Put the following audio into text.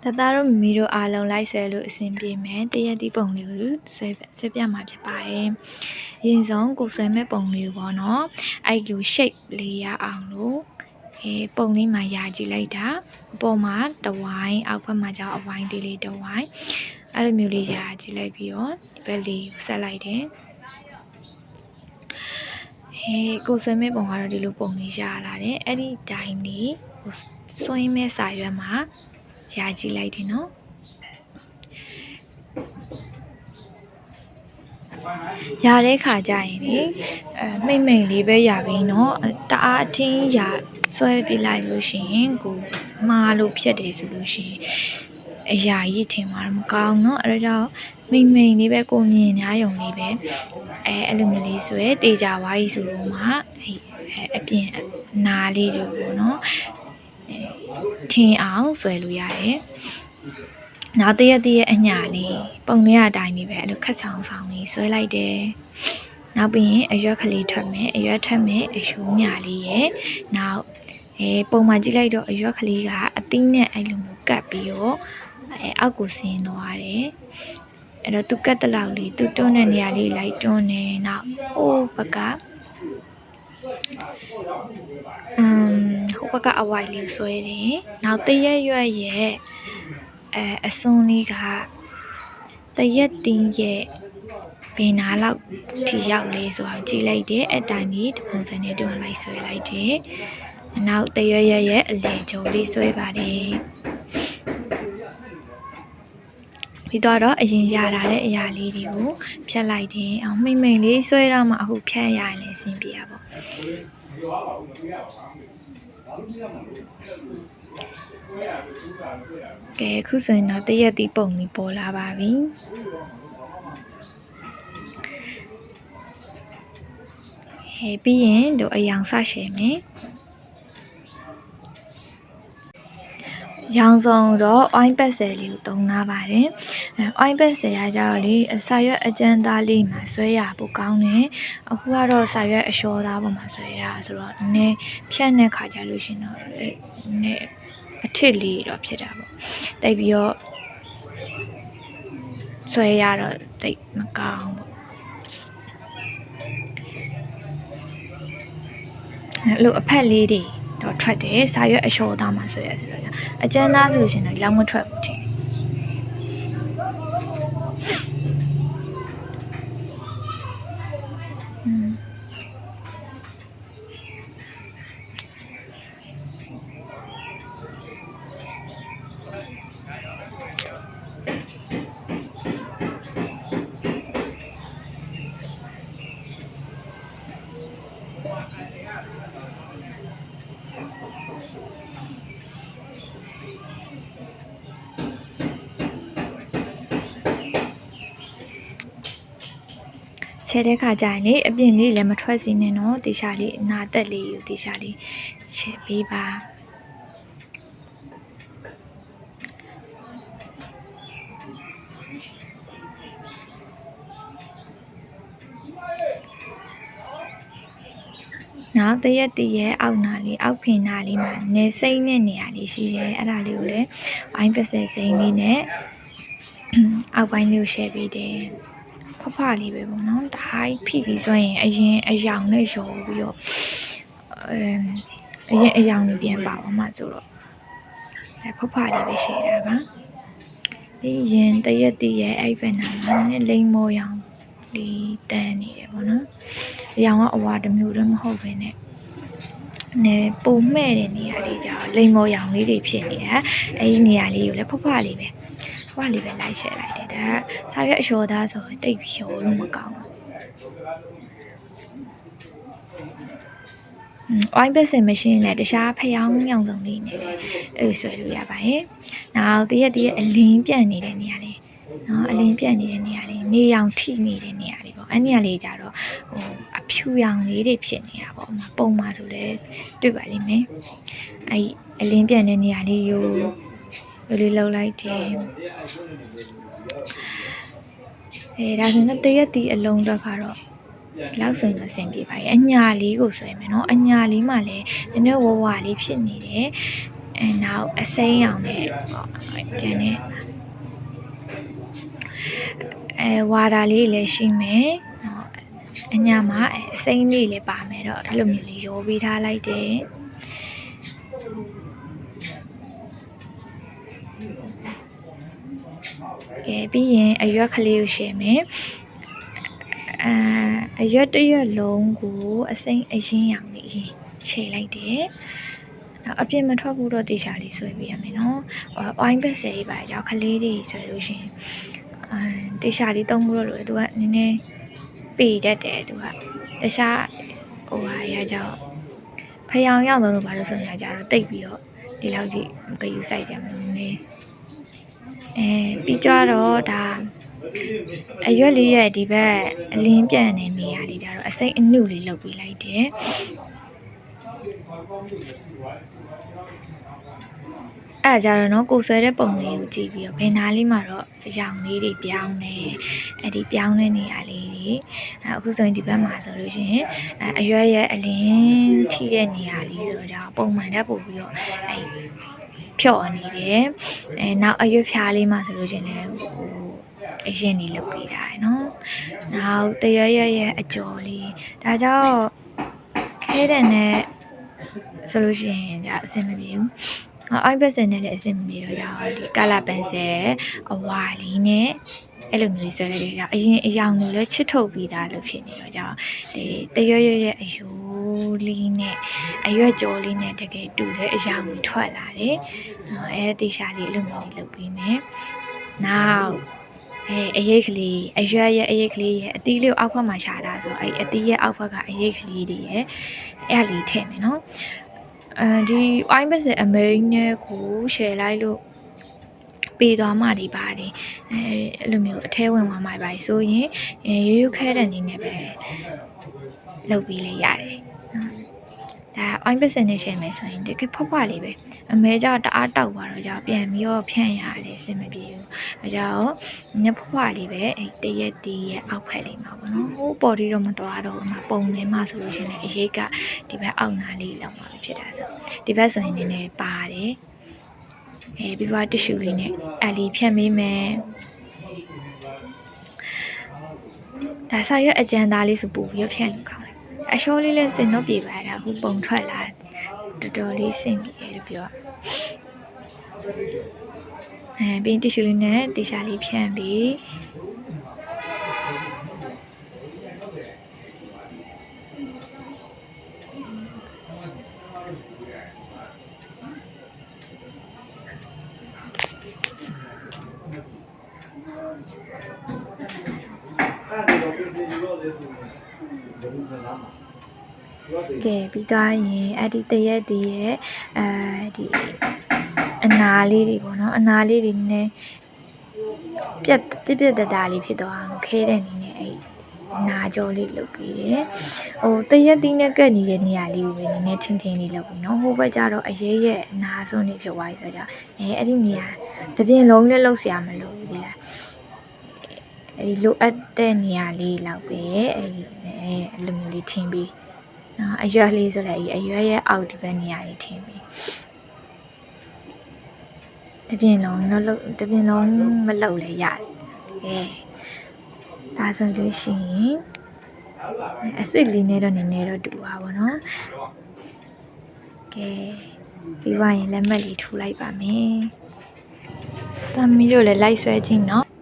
တသားတို့မိမိတို့အားလုံးလိုက်ဆွဲလို့အဆင်ပြေမယ်တရက်ဒီပုံလေးကိုဆွဲပြမှာဖြစ်ပါတယ်။ရင်ဆုံးကိုဆွဲမဲ့ပုံလေးကိုပေါ့နော်။အဲ့လို shape လေးရအောင်လို့ပုံလေးမှာယာကြည့်လိုက်တာအပေါ်မှာတဝိုင်းအောက်ဘက်မှာကျတော့အဝိုင်းသေးလေးတဝိုင်းအဲ့လိုမျိုးလေးယာကြည့်လိုက်ပြီးတော့ဒီဘက်လေးကိုဆက်လိုက်တယ်။ကိုဆွဲမဲ့ပုံကတော့ဒီလိုပုံလေးရလာတယ်။အဲ့ဒီတိုင်းလေးကိုဆွဲမဲ့စာရွက်မှာယာကြည့်လိုက်တယ်နော်ရတဲ့ခါကျရင်လေမိမ့်လေးပဲရပြီနော်တအားအထင်းရဆွဲပြလိုက်လို့ရှိရင်ကိုမှားလို့ဖြစ်တယ်ဆိုလို့ရှိရင်အရာကြီးထင်မှာမကောင်းနော်အဲ့ဒါကြောင့်မိမ့်လေးပဲကိုမြင်ညာယုံလေးပဲအဲ့လိုမျိုးလေးဆွဲတေချာဝါးကြီးဆိုလို့မှအပြင်နားလေးတွေပေါ့နော်ထင်းအောင်ဆွဲလို့ရတယ်နောက်တရက်အညာလေးပုံလေးအတိုင်းလေးပဲအဲ့လိုခက်ဆောင်လေးဆွဲလိုက်တယ်နောက်ပြီးရင်အရွက်ကလေးထွက်မယ်အရွက်ထွက်မယ်အယူညာလေးရဲ့နောက်ပုံမှန်ကြည့်လိုက်တော့အရွက်ကလေးကအသီးနဲ့အဲ့လိုမျိုးကတ်ပြီးတော့အောက်ကိုဆင်းသွားတယ်အဲ့တော့သူကတ်တလောက်လေးသူတွန်းတဲ့နေရာလေးလိုက်တွန်းနေနောက်ဟိုဘက်ကအဝိုက်လေးဆွဲတယ်နောက်တရက်ရွက်ရဲ့အစွန်းလေးကတရက်တင်းရဲ့ဘယ်နာလောက်ထိရောက်လဲဆိုတော့ကြည့်လိုက်တယ်အတိုင်းဒီပုံစံနဲ့တွန်းလိုက်ဆွဲလိုက်တယ်နောက်တရက်ရဲ့အလေကျုံလေးဆွဲပါတယ်ပြီးတော့အရင်ရတာတဲ့အရာလေးတွေကိုဖြတ်လိုက်တယ်အောင်မိမ့်လေးဆွဲတော့မှအခုဖြတ်ရရင်လည်းအဆင်ပြေတာပေါ့ကဲအခုဆိုရင်တော့တရက်ဒီပုံလေးပေါ်လာပါပြီပြီးရင်တို့အယောင်စရှယ်မယ်ရောင်စုံတော့ oil pencil လေးကိုသုံးထားပါတယ်oil pencil ရကြတော့လေစာရွက်အကျဉ်းသားလေးမှာဆွဲရဖို့ကောင်းတယ်အခုကတော့စာရွက်အလျှော်သားပေါ်မှာဆွဲတာဆိုတော့နည်းဖြတ်တဲ့ခါကြလို့ရှင်တော့နည်းအထစ်လေးတော့ဖြစ်တာပေါ့တိတ်ပြီးတော့ဆွဲရတော့တိတ်မကောင်းဘူးအဲ့လိုအဖက်လေးတွေတော့ထွက်တယ်စာရွက်အလျှော်သားမှာဆွဲရဆိုတော့အကျဉ်းသားဆိုလို့ရှင်တော့လောက်မထွက်ဘူးတင်ချဲတဲ့ခါကျရင်လေအပြင်လေးလည်းမထွက်စီနဲ့နော်တေချာလေးအနာတက်လေးကိုတေချာလေးချဲပေးပါနောက်တရက်ရဲ့အောက်နာလေးအောက်ဖင်နာလေးမှာနေစိမ့်တဲ့နေရာလေးရှိတယ်အဲ့ဒါလေးကိုလည်းဝိုင်းပစယ်စိမ့်လေးနဲ့အောက်ပိုင်းလေးကိုရှယ်ပေးတယ်ဖလေးပဲပေါ့နော်ဒါဖိပြီးဆိုရင်အရင်အယောင်နဲ့ရောပြီးတော့အရင်အယောင်တွေပြန်ပါအောင်မှဆိုတော့ဖလေးပဲရှယ်တာပါပြီးရင်တရက်ရဲ့အဲ့ဘက်နာမှာလိမ္မောရောင်လေးတန်းနေတယ်ပေါ့နော်အယောင်ကအဝါတစ်မျိုးတည်းမဟုတ်ဘဲနဲ့ပုံမဲ့တဲ့နေရာလေးကြာလိမ္မောရောင်လေးတွေဖြစ်နေတာအဲ့ဒီနေရာလေးကိုလည်းဖလေးပဲလိုက်ရှယ်လိုက်တယ်ဒါစာရွက်အလျှော်သားဆိုတိတ်ဖြောလို့မကောင်းဘူးဝိုင်းပက်စင်မရှင်းနဲ့တခြားဖျောင်းညောင်စုံလေးနဲ့လည်းအဲ့လိုဆွဲလို့ရပါတယ်နောက်တရက်အလင်းပြန့်နေတဲ့နေရာလေးနော်အလင်းပြန့်နေတဲ့နေရာလေးနေရောင်ထိနေတဲ့နေရာလေးပေါ့အဲ့နေရာလေးကြတော့အဖြူရောင်လေးတွေဖြစ်နေတာပေါ့ပုံမှာဆိုလဲတွေ့ပါလိမ့်မယ်အဲ့အလင်းပြန့်တဲ့နေရာလေးကိုလေးလောက်လိုက်တယ်ဒါဆိုရင်တရက်အလုံးတော့ကတော့လောက်ဆိုရင်တော့ဆင်ပြေပါရဲ့အညာလေးကိုဆွဲမယ်နော်အညာလေးမှလည်းနည်းနည်းဝဝလေးဖြစ်နေတယ် နောက်အစိမ်းရောင်နဲ့ကျန်တဲ့ဝါတာလေးလည်းရှိမယ်အညာမှာအစိမ်းလေးလည်းပါမယ်တော့အဲ့လိုမျိုးလေးရောပေးထားလိုက်တယ်ကဲပြီးရင်အရွက်ကလေးကိုရှယ်မယ်အရွက်တစ်ရွက်လုံးကိုအစိမ်းအရင်းရောင်လေးရှယ်လိုက်တယ်နောက်အပြင်မထွက်ဘူးတော့တေချာလေးဆွဲပေးရမယ်နော်ဝိုင်းပက်ဆယ်ကြီးပါကြောင့်ခလေးတွေဆွဲလို့ရှိရင်တေချာလေးတုံးလို့လို့သူကနည်းနည်းပေတတ်တယ်သူကတခြားဟိုဟာရကြတော့ဖျောင်ရောက်တော့ဘာလို့ဆိုရကြတော့တိတ်ပြီးတော့ဒီလောက်ကြီးဂယူဆိုင်ကြမှာနည်းပြီးကြတော့ဒါအရွက်လေးရဲ့ဒီဘက်အလင်းပြန်နေနေရလေးကြတော့အစိမ့်အနုလေးလုပ်ပေးလိုက်တယ်အဲ့ကြတော့နော်ကိုဆွဲတဲ့ပုံလေးကိုကြည့်ပြီးတော့ဘယ်နာလေးမှာတော့ရောင်လေးတွေပြောင်းနေအဲ့ဒီပြောင်းတဲ့နေရာလေးတွေအခုဆိုရင်ဒီဘက်မှာဆိုလို့ရှိရင်အရွက်ရဲ့အလင်းထိတဲ့နေရာလေးဆိုတော့ကြောင့်ပုံမှန်တက်ပို့ပြီးတော့အဲ့ဖြော့နေတယ်နောက်အရွက်ဖျားလေးမှာဆိုလို့ရှိရင်လည်းအရင်နေလုပ်ပေးတာရယ်နော်နောက်တရရဲ့အကျော်လေးဒါကြောင့်ခဲတဲ့နဲ့ဆိုလို့ရှိရင်ဒါအဆင်မပြေဘူးအိုင်းပက်ဆယ်နဲ့လည်းအဆင်မပြေတော့ကြောင့်ဒီကလာပန်ဆယ်အဝါလေးနဲ့အဲ့လိုမျိုးလေးဆွဲလိုက်ရအောင်အရင်အယောင်တွေလည်းချစ်ထုတ်ပြီးသားလို့ဖြစ်နေတော့ကြောင့်ဒီတရရဲ့အယိုးလေးနဲ့အရွက်ကြော်လေးနဲ့တကယ်တူတဲ့အယောင်တွေထွက်လာတယ်အဲ့ဒီရှာလေးအလိုမျိုးလေးလုပ်ပေးမယ်နောက်အရေးကလေးအရွက်ရဲ့အရေးကလေးရဲ့အသီးလေးကိုအောက်ဘက်မှာရှာတာဆိုအဲ့အသီးရဲ့အောက်ဘက်ကအရေးကလေးတွေရဲ့အဲ့လေးထည့်မယ်နော်ဒီအိုင်းပစအမိန်နဲ့ကိုရှယ်လိုက်လို့ပေးသွားမှဒီပါတယ်အဲ့လိုမျိုးအထဲဝင်သွားမှပါဆိုရင်ရိုးရိုးခဲတဲ့အနေနဲ့ပဲလုပ်ပြီးလေရတယ်ဒါအိုင်းပစနဲ့ရှယ်မယ်ဆိုရင်တကယ်ဖွားဖွားလေးပဲအမဲကြောင့်တအားတောက်သွားတော့ကြောင့်ပြန်ပြီးတော့ဖြန့်ရတယ်စင်မပြေဘူးဒါကြောင့်ညဖွားဖွားလေးပဲအဲ့တရက်တီးရဲ့အောက်ဖက်လေးမှာပေါ့နော်ဟိုပေါ်တီတော့မသွားတော့ဘူးမှာပုံထဲမှာဆိုလို့ရှိရင်အရေးကဒီဘက်အောက်နာလေးလောက်မှာဖြစ်တာဆိုဒီဘက်ဆိုရင်နည်းနည်းပါတယ်ပြီးတော့တစ်ရှူလေးနဲ့အလီဖြတ်မိမယ်ဒါဆာရွက်အကြံသားလေးဆိုပို့ပြီးဖြန့်လို့ကောင်းတယ်အရှောလေးလည်းစင်တော့ပြေပါတာအခုပုံထွက်လာတော်တော်လေးစင်ပြေလို့ပြောပြီးတစ်ရှူလေးနဲ့တေချာလေးဖြန့်ပြီးကဲပြီးသွားရင်အဲ့ဒီတရက်တည်းရဲ့ဒီအနာလေးတွေပေါ့နော်အနာလေးတွေနဲ့ပြက်တလေးဖြစ်သွားအောင်ခဲတဲ့နေနဲ့အဲ့နာကြောလေးလုပ်ပြီးတယ်ဟိုတရက်တီးနဲ့ကက်နေတဲ့နေရာလေးကိုပဲနည်းနည်းထင်းထင်းလေးလုပ်ပြီးနော်ဟိုဘက်ကျတော့အရေးရဲ့အနာစွန်းနေဖြစ်သွားပြီဆိုတော့အဲ့ဒီနေရာတပြင်းလုံးလည်းလှုပ်ရှားမလို့ဒီလားအဲ့ဒီလိုအပ်တဲ့နေရာလေးလောက်ပဲအဲ့လိုမျိုးလေးထင်းပြီးနော်အရွက်လေးဆိုလည်းအရွက်ရဲ့အောက်ဒီဘက်နေရာလေးထင်းပြီးတပြင်းလုံးတော့တပြင်းလုံးမလှုပ်လဲရတယ်ဒါဆိုလို့ရှိရင်အစ်စ်လေးနဲ့တော့နည်းနည်းတော့တူပါဘောနော်ကဲပြီးွားရင်လက်မှတ်လေးထိုးလိုက်ပါမယ်သမီးတို့လည်းလိုက်ဆွဲကြည့်နော်